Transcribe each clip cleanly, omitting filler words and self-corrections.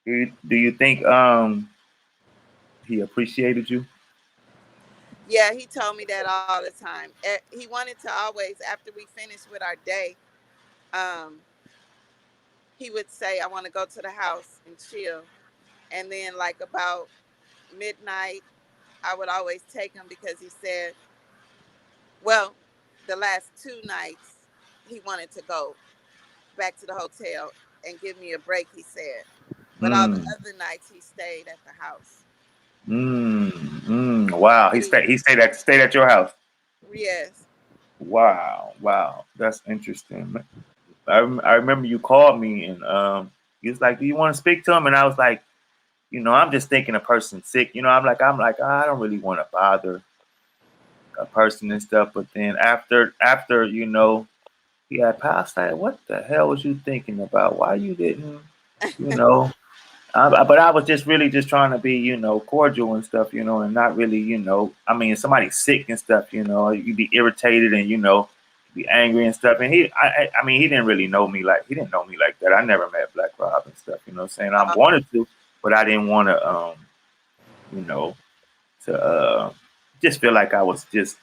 Do you think he appreciated you? Yeah, he told me that all the time. He wanted to always, after we finished with our day, um, he would say, "I want to go to the house and chill." And then, like about midnight, I would always take him because he said, well, the last 2 nights, he wanted to go back to the hotel and give me a break, he said. But all the Mm, other nights, he stayed at the house. wow. He, He stayed at your house. yes. Wow, wow. That's interesting. I remember you called me and he was like, "Do you want to speak to him?" And I was like, I'm just thinking a person's sick. I'm like, I don't really want to bother a person and stuff. But then after he had passed, I said, what the hell was you thinking about? Why you didn't, you know? But I was just really just trying to be, cordial and stuff, and not really, I mean, if somebody's sick and stuff, you'd be irritated and, be angry and stuff. And I mean, he didn't know me like that. I never met Black Rob and stuff, saying I Oh, wanted to, but I didn't want to, you know, to just feel like I was just,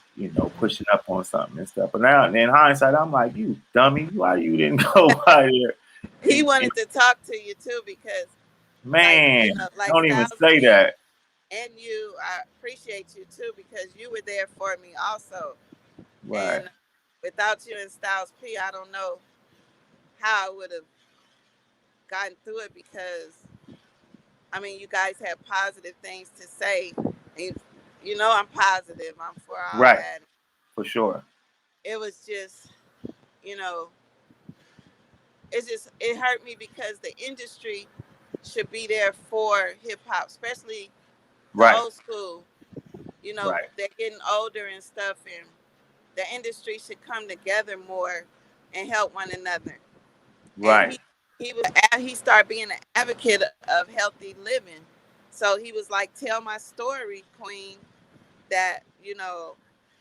pushing up on something and stuff. But now, in hindsight, I'm like, you dummy, why you didn't go out here he and wanted to talk to you too because, like, man, like don't even Styles say P that. and you, I appreciate you too because you were there for me also. Right, And without you and Styles P, I don't know how I would have gotten through it because I mean, you guys have positive things to say. And I'm positive. I'm for all right, that. for sure. It was just, you know, it hurt me because the industry should be there for hip hop, especially the Right, old school. right, They're getting older and stuff, and the industry should come together more and help one another. And right. he started being an advocate of healthy living. So he was like, "Tell my story, Queen." That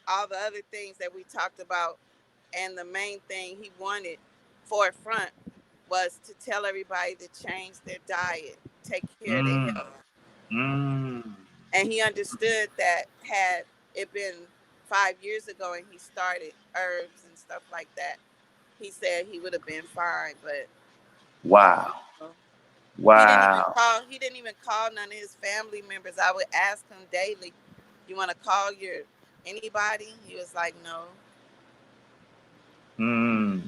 all the other things that we talked about, and the main thing he wanted forefront was to tell everybody to change their diet, take care of their Mm, health. mm. And he understood that had it been 5 years ago and he started herbs and stuff like that, he said he would have been fine. But Wow, uh, wow. he didn't even call none of his family members. I would ask him daily, "You want to call your anybody?" He was like, "No." Mm,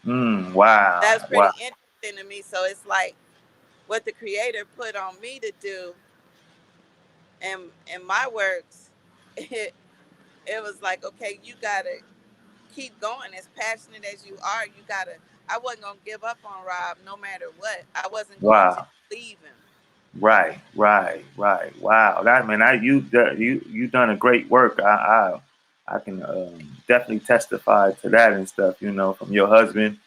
mm, wow, That's wow. pretty interesting to me. So it's like what the creator put on me to do, and my works, it was like, okay, you gotta keep going. As passionate as you are, you gotta. I wasn't gonna give up on Rob no matter what. I wasn't going to Wow. leave him. Right, right, right. Wow, that man, you done a great work. I can definitely testify to that and stuff. From your husband,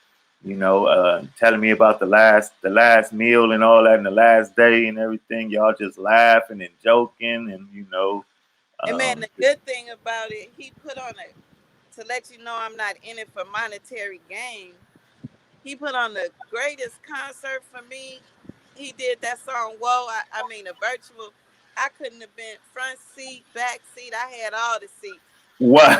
telling me about the last meal and all that, and the last day and everything. Y'all just laughing and joking, and And man, um, the good thing about it, he put on it to let you know I'm not in it for monetary gain. He put on the greatest concert for me. He did that song, Whoa. I mean, a virtual. I couldn't have been front seat, back seat. I had all the seats. what?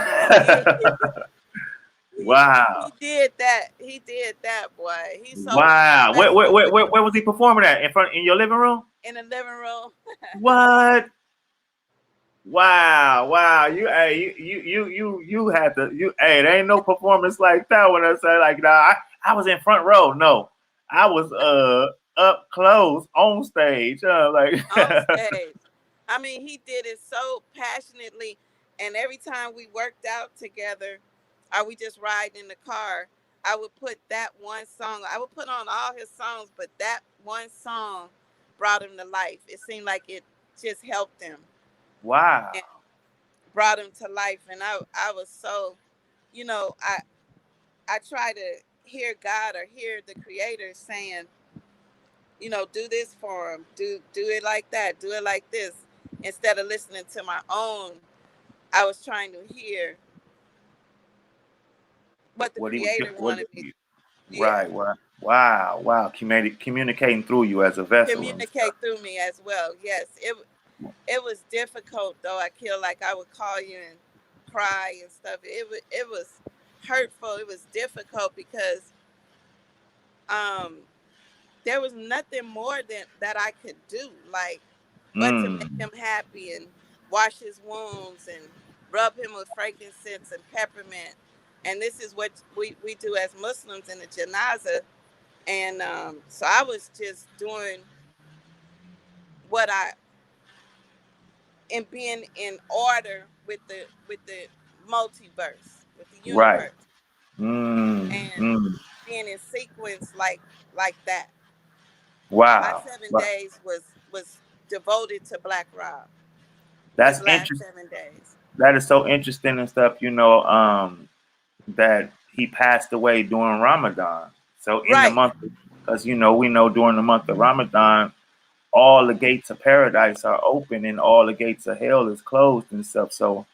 He, Wow, he did that. He did that, boy. He's so wow. Where, where, professional where, with where, where was he performing at? In your living room? in the living room. What? Wow, wow. You had to hey, there ain't no performance like that when I say like nah, I was in front row. No. I was up close on stage. Like On stage. I mean, he did it so passionately. And every time we worked out together, or we just ride in the car, I would put that one song. I would put on all his songs, but that one song brought him to life. It seemed like it just helped him wow. and brought him to life. And I was so, you know, I try to hear God or hear the Creator saying, do this for him, do it like that, do it like this, instead of listening to my own. I was trying to hear what the What he Creator what wanted me. Yeah, Right. Wow. Wow. Wow. Communicating through you as a vessel and stuff. communicate through me as well. Yes, it was difficult though. I feel like I would call you and cry and stuff. It was hurtful. It was difficult because um there was nothing more than that I could do, like, but to make Mm. him happy and wash his wounds and rub him with frankincense and peppermint. And this is what we do as Muslims in the janaza. And so I was just doing what I and being in order with the multiverse, with the Right. universe, Mm. and Mm. being in sequence like that. My Wow. 7 days was devoted to Black Rob. That's His last interesting. 7 days. That is so interesting and stuff. That he passed away during Ramadan. So in the Right. month, because we know during the month of Ramadan, all the gates of paradise are open and all the gates of hell is closed and stuff. So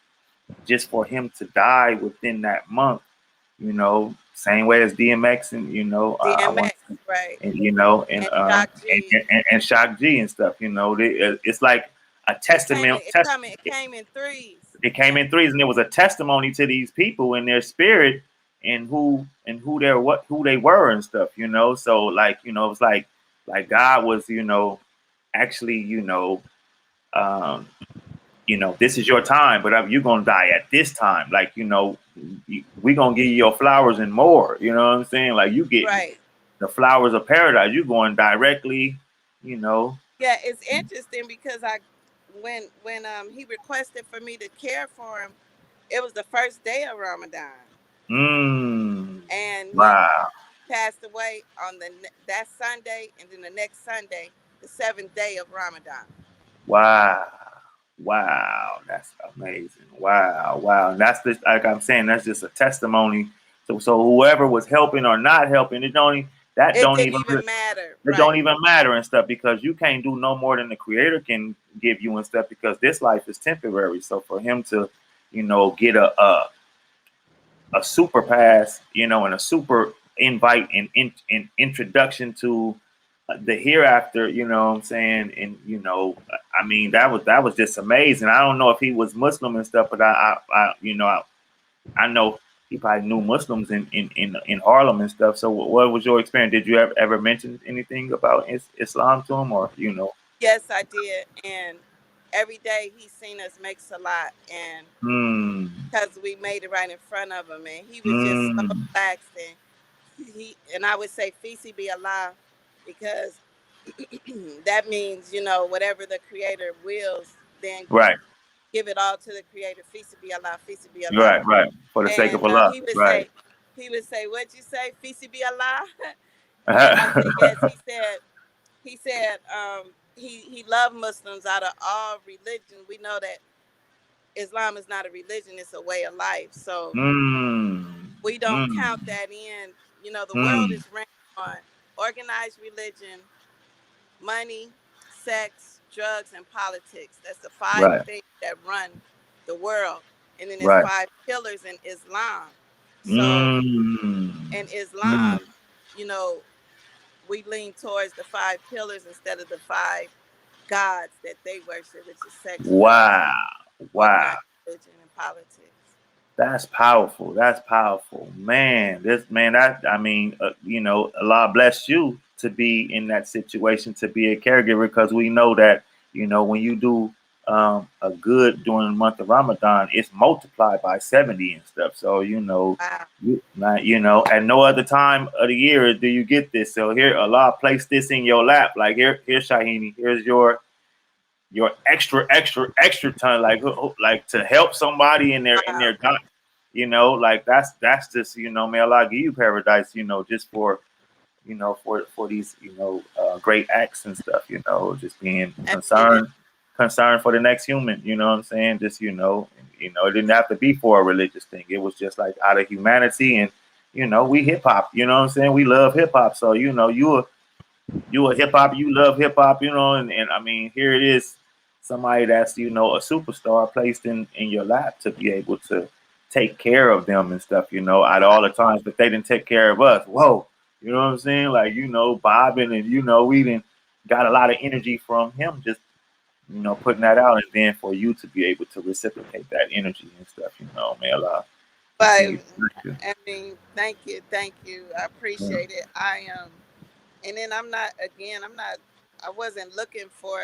just for him to die within that month, same way as DMX and I want DMX, to, right. and And Shock G. and Shock G and stuff. It's like a testament. It came in threes. It came Yeah. in threes, and it was a testimony to these people and their spirit and who they were and stuff. So like it was like God was actually um, this is your time, but you're gonna die at this time. Like we gonna give you your flowers and more. You know what I'm saying? Like you getting Right. the flowers of paradise. You going directly. You know. Yeah, it's interesting because I when he requested for me to care for him, it was the first day of Ramadan. Mm, And he wow. passed away on that Sunday, and then the next Sunday, the seventh day of Ramadan. Wow. Wow. That's amazing. Wow. Wow. And that's just like I'm saying, that's just a testimony. So whoever was helping or not helping, that It don't didn't even even matter, it don't right? even matter and stuff because you can't do no more than the creator can give you and stuff because this life is temporary. So for him to, get a super pass, and a super invite and introduction to the hereafter, you know what I'm saying? And I mean that was just amazing. I don't know if he was Muslim and stuff, but I know he probably knew Muslims in Harlem and stuff. So what was your experience? Did you ever mention anything about Islam to him, or Yes, I did. And every day he's seen us make salat, and Hmm. because we made it right in front of him, and he was just so Hmm. relaxed. And and I would say "Fisi be Allah," because that means whatever the Creator wills, then Right. give it all to the Creator. "Fisi be Allah, Fisi be Allah." Right. Right. For the sake of And Allah. Right. he would say, "What'd you say, "Fisi be Allah"?" And I said, "Yes." He said, he loved Muslims out of all religions. We know that Islam is not a religion; it's a way of life. So Hmm. we don't count Hmm. that in. The world Hmm. is ran on organized religion, money, sex, drugs, and politics. That's the five Right. things that run the world. And then there's Right. five pillars in Islam. So Hmm. in Hmm. Islam, you know, we lean towards the five pillars instead of the five gods that they worship, which is sex, drugs, Wow. Wow. organized religion, and politics. That's powerful. That's powerful, man. This man, I mean, Allah bless you to be in that situation to be a caregiver because we know that when you do a good during the month of Ramadan, it's multiplied by 70 and stuff. So Wow. at no other time of the year do you get this. So here, Allah placed this in your lap. Like here's Shahinni. Here's your extra ton like to help somebody in their Wow. time, like that's just may Allah give you paradise, just for for these great acts and stuff, just being Amen. concerned for the next human, what I'm saying, just it didn't have to be for a religious thing. It was just like out of humanity. And we hip hop, what I'm saying, we love hip hop. So you a hip hop, you love hip hop, and I mean, here it is, somebody that's a superstar placed in your lap to be able to take care of them and stuff, out of all the times that they didn't take care of us. Whoa, You know what I'm saying? Like, bobbing, and we didn't got a lot of energy from him just, putting that out, and then for you to be able to reciprocate that energy and stuff, man, But continue to bless you. I mean, thank you. I Mm. appreciate it. And then I'm not again. I'm not. I wasn't looking for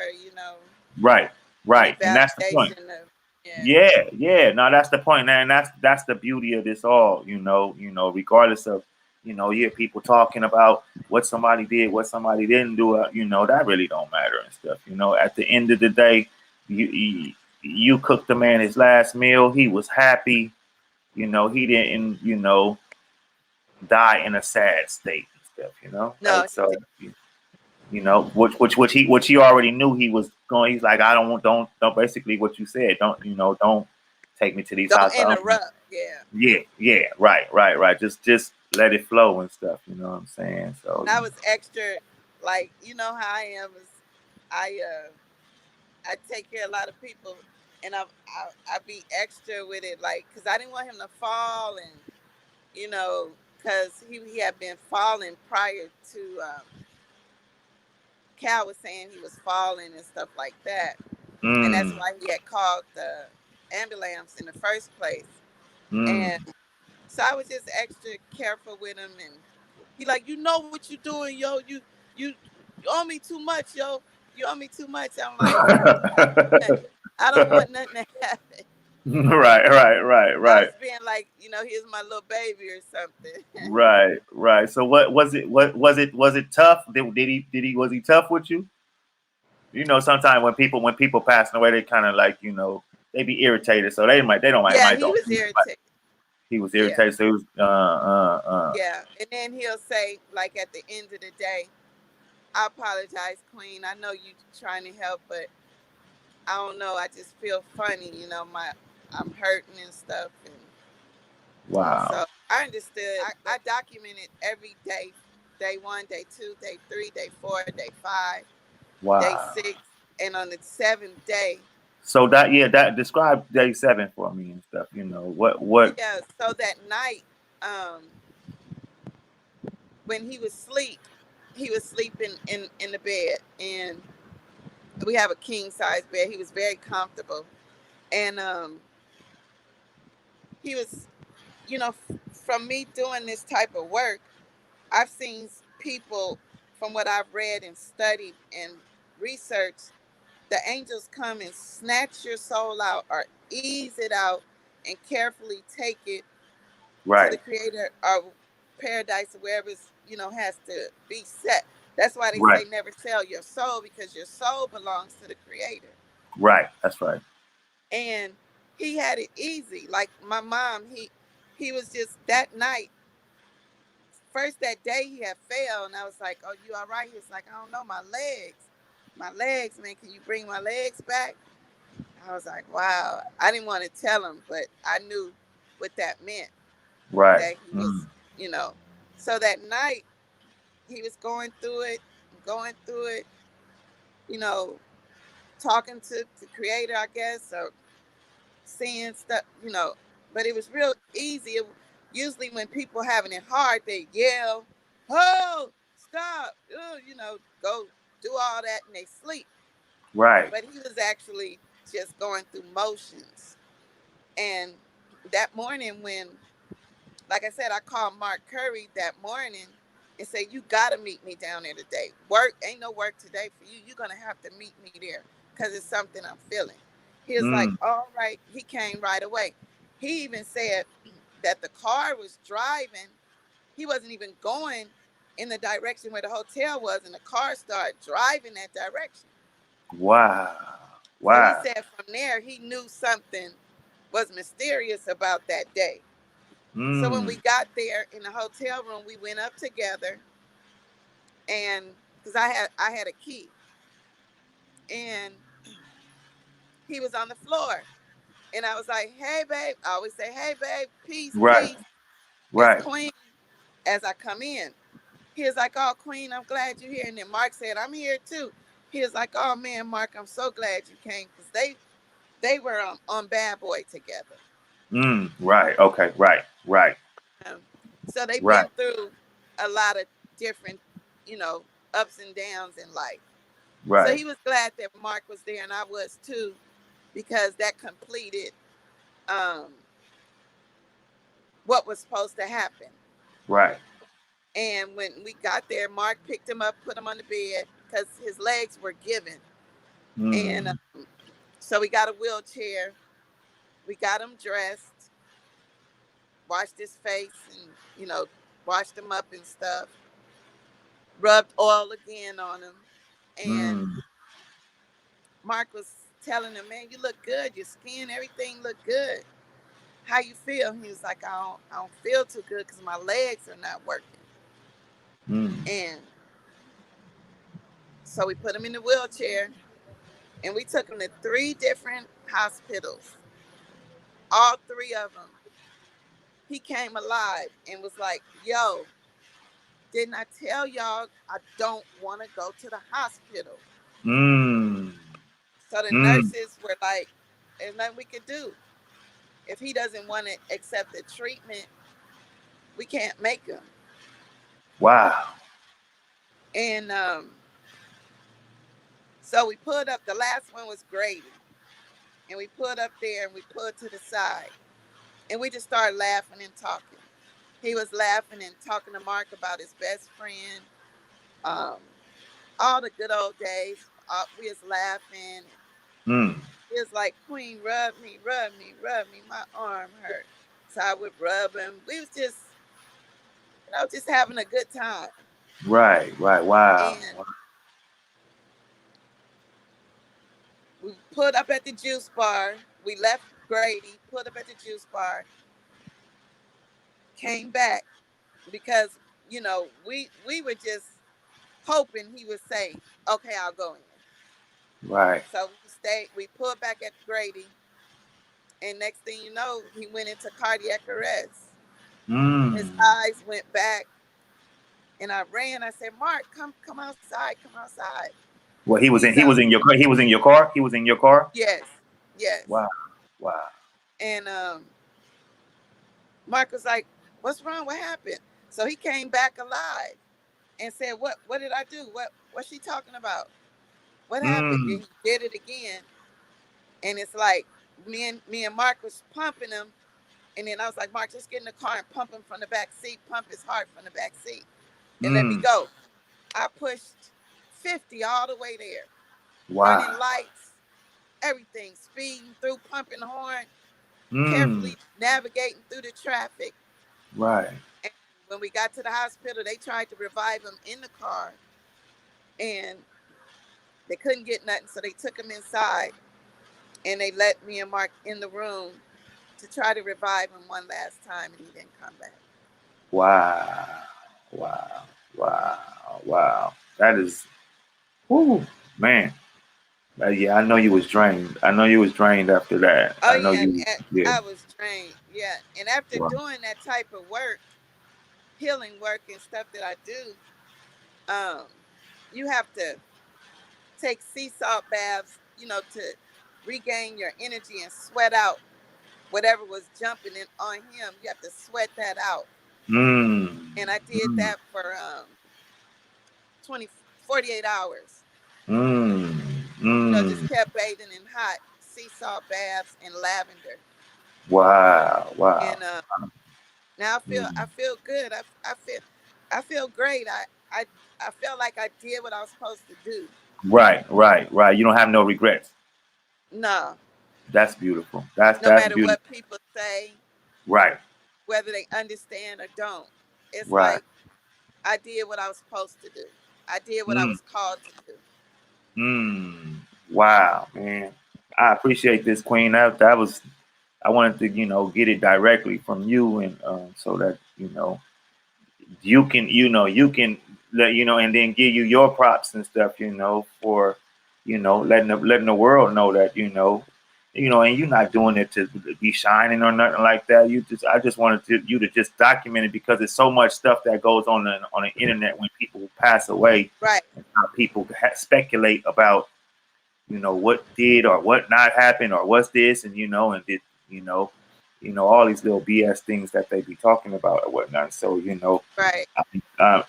Right, any right, and that's the point. validation of yeah. Yeah, yeah. No, that's the point, man. That's the beauty of this all. Regardless of, you hear people talking about what somebody did, what somebody didn't do. That really don't matter and stuff. At the end of the day, you cooked the man his last meal. He was happy. He didn't, die in a sad state and stuff. No, Like so. Which he already knew he was going. He's like, I don't want, don't basically what you said. Don't take me to these don't house. interrupt. Yeah. Yeah, yeah, right, right, right. Just let it flow and stuff. You know what I'm saying? So, And I was extra, like how I am is I I take care of a lot of people, and I be extra with it, like because I didn't want him to fall, and because he had been falling prior to Cal was saying he was falling and stuff like that, and that's mm, why he had called the ambulance in the first place. mm. And so I was just extra careful with him, and he like, what you doing, yo? You owe me too much, yo. You owe me too much. I'm like, I don't want nothing to happen. Right, right, right, I was right, being like, here's my little baby or something. right, right. So, what was it? What was it? Was it tough? Did he? Was he tough with you? Sometimes when people passing away, they kind of like, they be irritated, so they don't Yeah, might he don't. was irritated. He was Yeah, irritated, so he was yeah. And then he'll say, like at the end of the day, I apologize, Queen. I know you trying to help, but I don't know. I just feel funny, I'm hurting and stuff, and wow, so I understood. I documented every day, day one, day two, day three, day four, day five, day wow. six, and on the seventh day, So that describe day 7 for me and stuff. What yeah. So that night, um, when he was sleeping in the bed, and we have a king size bed. He was very comfortable, and he was, from me doing this type of work, I've seen people, from what I've read and studied and researched, the angels come and snatch your soul out or ease it out and carefully take it to the right, creator or paradise or wherever it's, has to be set. That's why they right, say never sell your soul, because your soul belongs to the creator. right. That's right. And he had it easy. Like my mom, he was just that night. First that day he had fell, and I was like, "Oh, you all right?" He was like, "I don't know, my legs, man. Can you bring my legs back?" I was like, "Wow." I didn't want to tell him, but I knew what that meant. Right. That he was, you know. So that night he was going through it, you know, talking to the creator, I guess, or seeing stuff, but it was real easy. Usually when people having it hard, they yell, "Oh, stop!" Go do all that, and they sleep. Right. But he was actually just going through motions. And that morning, when, like I said, I called Mark Curry that morning and said, "You got to meet me down there today. Work ain't no work today for you. You're gonna have to meet me there because it's something I'm feeling." He was like, Mm. "All right." He came right away. He even said that the car was driving. He wasn't even going in the direction where the hotel was, and the car started driving that direction. Wow. So he Wow. said from there he knew something was mysterious about that day. So when we Mm. got there in the hotel room, we went up together, and because I had a key, and he was on the floor, and I was like, "Hey, babe." I always say, "Hey, babe, peace, Right. peace." It's Right. Queen. As I come in, he was like, "Oh, Queen, I'm glad you're here." And then Mark said, "I'm here too." He was like, "Oh man, Mark, I'm so glad you came," because they were on Bad Boy together. Mm. Right. Okay. Right. Right. Um, so they've Right. been through a lot of different, you know, ups and downs in life. So Right. he was glad that Mark was there, and I was too, because that completed um, what was supposed to happen. Right. And when we got there, Mark picked him up, put him on the bed because his legs were given. And Mm. so we got a wheelchair. We got him dressed, washed his face, and, you know, washed him up and stuff. Rubbed oil again on him. And Mm. Mark was telling him, man, you look good. Your skin, everything look good. How you feel? He was like, I don't feel too good because my legs are not working. Mm. And so we put him in the wheelchair, and we took him to three different hospitals. All three of them, he came alive and was like, yo, didn't I tell y'all I don't want to go to the hospital? Mm. So the Mm. nurses were like, there's nothing we could do. If he doesn't want to accept the treatment, we can't make him. Wow. And so we pulled up. The last one was Grady. And we pulled up there and we pulled to the side. And we just started laughing and talking. He was laughing and talking to Mark about his best friend, um, all the good old days. We was laughing. Mm. He was like, Queen, rub me, rub me, rub me. My arm hurt. So I would rub him. We was just, just having a good time. Right. Right. Wow. And we pulled up at the juice bar. We left Grady, pulled up at the juice bar, came back because, we were just hoping he would say, okay, I'll go in. Right. So we pulled back at Grady, and next thing you know, he went into cardiac arrest. His Mm. eyes went back, and I ran. I said, Mark, come outside, come outside. Well, he was in. He's He was in your car. He was in your car. He was in your car. Yes, yes. Wow. Wow. And Mark was like, what's wrong? What happened? So he came back alive and said, what did I do? What's she talking about? What happened? Then Mm. he did it again. And it's like me and Mark was pumping him. And then I was like, Mark, just get in the car and pump him from the back seat, pump his heart from the back seat, and let me Mm. go. I pushed 50 all the way there, running Wow. lights, everything, speeding through, pumping the horn, Mm. carefully navigating through the traffic. Right. And when we got to the hospital, they tried to revive him in the car, and they couldn't get nothing, so they took him inside, and they let me and Mark in the room to try to revive him one last time, and he didn't come back. Wow. Wow. Wow. Wow. That is. Whoo, man. Yeah, I know you was drained. I know you was drained after that. Oh I know yeah, you. Yeah. I was trained. Yeah, and after Wow. doing that type of work, healing work and stuff that I do, um, you have to take sea salt baths, to regain your energy and sweat out whatever was jumping in on him. You have to sweat that out, Mm. and I did Mm. that for 20 48 hours. Mm. Mm. Just kept bathing in hot sea salt baths and lavender, Wow. Wow. and now I Mm. feel good. I feel great. I I felt like I did what I was supposed to do. Right. Right. Right. You don't have no regrets. No, That's beautiful. That's no matter beautiful. what people say, Right. whether they understand or don't, it's Right. like I did what I was supposed to do. I did what I Mm. was called to do. Mm. Wow, man. I appreciate this, Queen. That was. I wanted to, get it directly from you, and so that you can let and then give you your props and stuff, for letting the world know that and you're not doing it to be shining or nothing like that. I just wanted you to just document it because there's so much stuff that goes on the internet when people pass away, Right. and how people speculate about what did or what not happened or what's this and and did you know all these little BS things that they be talking about or whatnot. So, Right.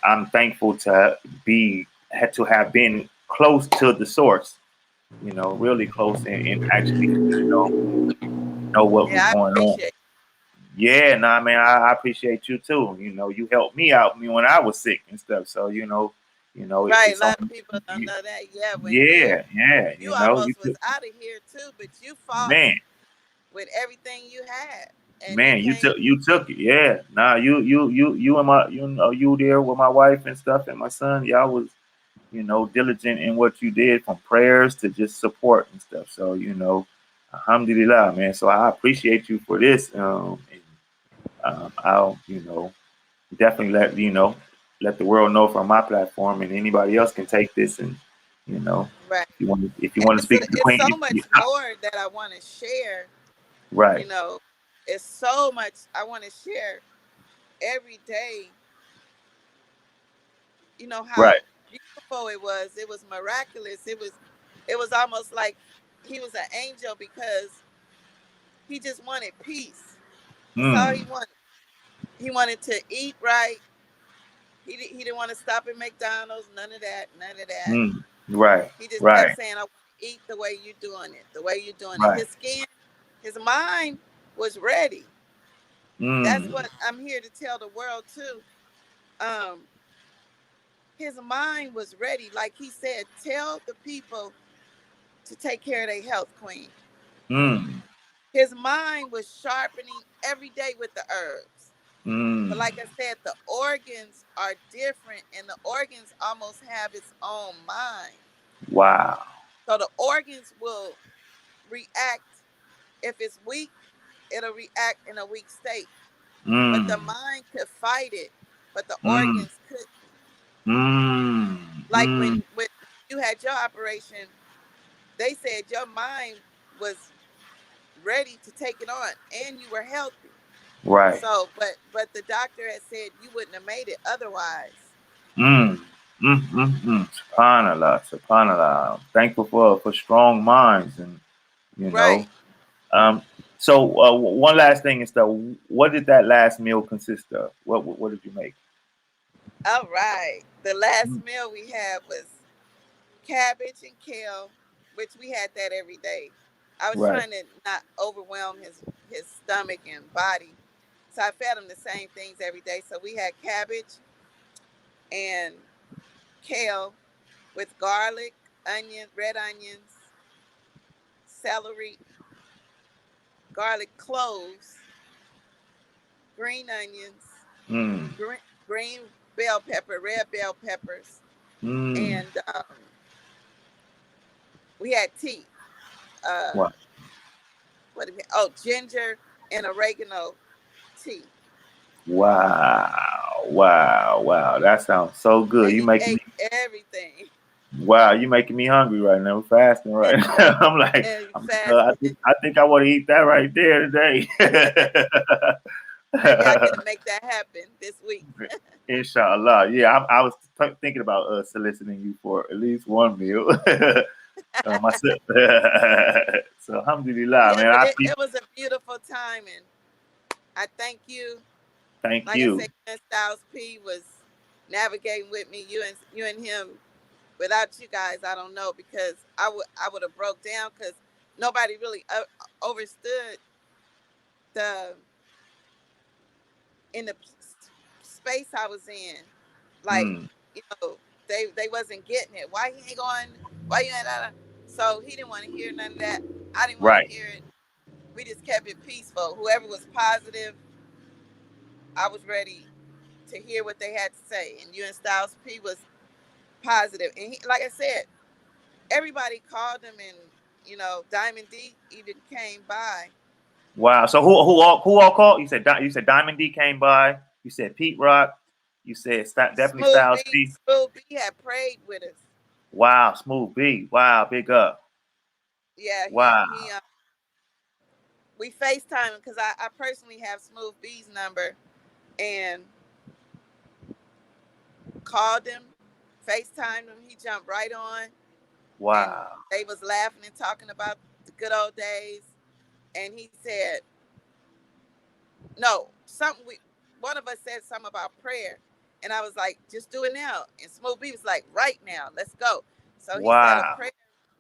I'm thankful to be had to have been close to the source, really close and actually, know what was Yeah, I going on. appreciate. Yeah, nah, man, I appreciate you too. You helped me out me when I was sick and stuff. So, Right. A it's lot of only, people don't know that. Yeah, when yeah, yeah, you you almost was took, out of here too, but you fought man, with everything you had, and you man, you came. took it. Yeah, nah, you and my, you there with my wife and stuff and my son. Y'all was, diligent in what you did from prayers to just support and stuff. So, alhamdulillah, man. So I appreciate you for this. And I'll, definitely let the world know from my platform, and anybody else can take this and, you know, Right. if you And want to speak to the it's queen, so much more that I want to share. right, You know, it's so much I want to share every day. You know right, how beautiful it was. It was miraculous. It was almost like he was an angel because he just wanted peace. That's all he mm, wanted. He wanted to eat right. He didn't want to stop at McDonald's. None of that. None of that. mm, right, He just kept right, saying, "I want to eat the way you're doing it. The way you're doing it." right, His skin, his mind was ready. That's mm, what I'm here to tell the world too. Um, his mind was ready. Like he said, tell the people to take care of their health, Queen. mm, His mind was sharpening every day with the herbs. But mm, like I said, the organs are different and the organs almost have its own mind. wow, So the organs will react. If it's weak, it'll react in a weak state. But the mm, mind could fight it, but the mm, organs couldn't. mm, Like mm, when you had your operation, they said your mind was ready to take it on and you were healthy. right, So, but the doctor had said you wouldn't have made it otherwise. mm, Subhanallah, subhanallah. I'm thankful for strong minds and, you know. Right. Um, so one last thing is though, what did that last meal consist of? What did you make? All right. The last Mm, meal we had was cabbage and kale, which we had that every day. I was right. trying to not overwhelm his stomach and body. So I fed him the same things every day. So we had cabbage and kale with garlic, onion, red onions, celery, garlic cloves, green onions, Mm, green bell pepper, red bell peppers, mm. and we had tea. Uh, Wow, what did we? Oh, ginger and oregano tea. wow, wow, wow. That sounds so good. And You he making me ate everything wow. You making me hungry right now. I'm fasting right now. I'm like, and he I fasted. think I want to eat that right there today. Maybe I get to make that happen this week. Inshallah. Yeah, I was thinking about soliciting you for at least one meal. Myself. So, alhamdulillah, Yeah, man. but I it was a beautiful time, and I thank you. thank Like I you. said, you and Styles P was navigating with me. You and him. Without you guys, I don't know because I would have broke down because nobody really overstood the in the space I was in. Like, Mm, you know, they wasn't getting it. Why he ain't going? Why you ain't? So he didn't want to hear none of that. I didn't want to right. hear it. We just kept it peaceful. Whoever was positive, I was ready to hear what they had to say. And you and Styles P was positive. And he, like I said, everybody called him, and Diamond D even came by. Wow. So who all called? You said Diamond D came by. You said Pete Rock. You said definitely Styles P. Smooth B had prayed with us. Wow. Smooth B. Wow. Big up. Yeah, Wow. we FaceTime because I personally have Smooth B's number and called him, FaceTimed him. He jumped right on, and Wow. they was laughing and talking about the good old days. And he said, No, something we one of us said something about prayer, and I was like, just do it now. And Smooth B was like, right now, let's go. So he said a Wow. prayer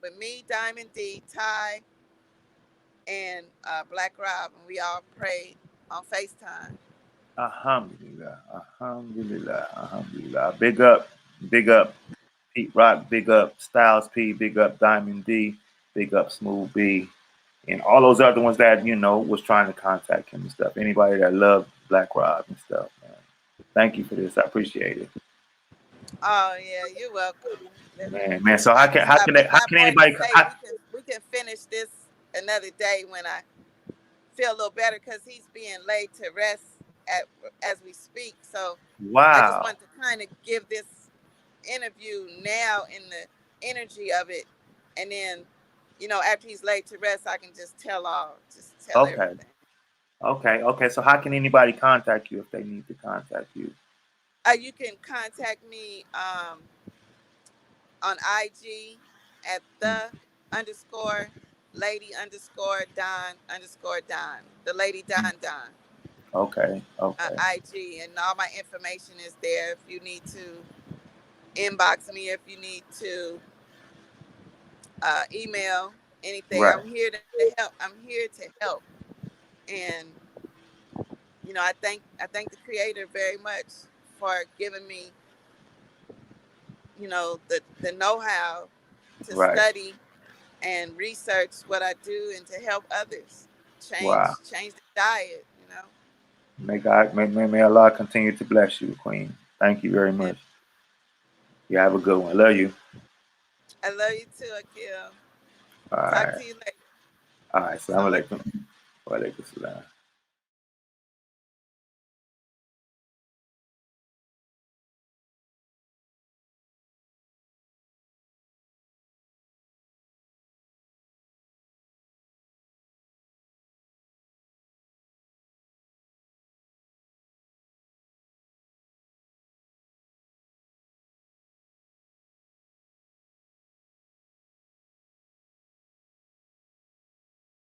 with me, Diamond D, Ty, and Black Rob, and we all prayed on FaceTime. Alhamdulillah. Alhamdulillah. Alhamdulillah. Big up Pete Rock, big up Styles P, big up Diamond D, big up Smooth B, and all those other ones that, was trying to contact him and stuff. Anybody that loved Black Rob and stuff, man. Thank you for this. I appreciate it. Oh yeah, you're welcome. Man. So I just how at my can point to anybody say we can finish this another day when I feel a little better because he's being laid to rest at as we speak. So I just wow. want to kind of give this interview now in the energy of it, and then after he's laid to rest, I can just tell Okay. everything. Okay. So how can anybody contact you if they need to contact you? You can contact me on IG at Mm. the underscore lady underscore Don, the lady Don Okay. IG, and all my information is there. If you need to inbox me, if you need to email anything, Right. I'm here to help. I'm here to help, and I thank the Creator very much for giving me the know-how to Right. study and research what I do and to help others change Wow. change the diet. May Allah continue to bless you, Queen. Thank you very And much. You have a good one. Love you. I love you too, Akil. All Talk right. to you later. All right. Assalamu Assalamu alaikum. Wa alaikum salam.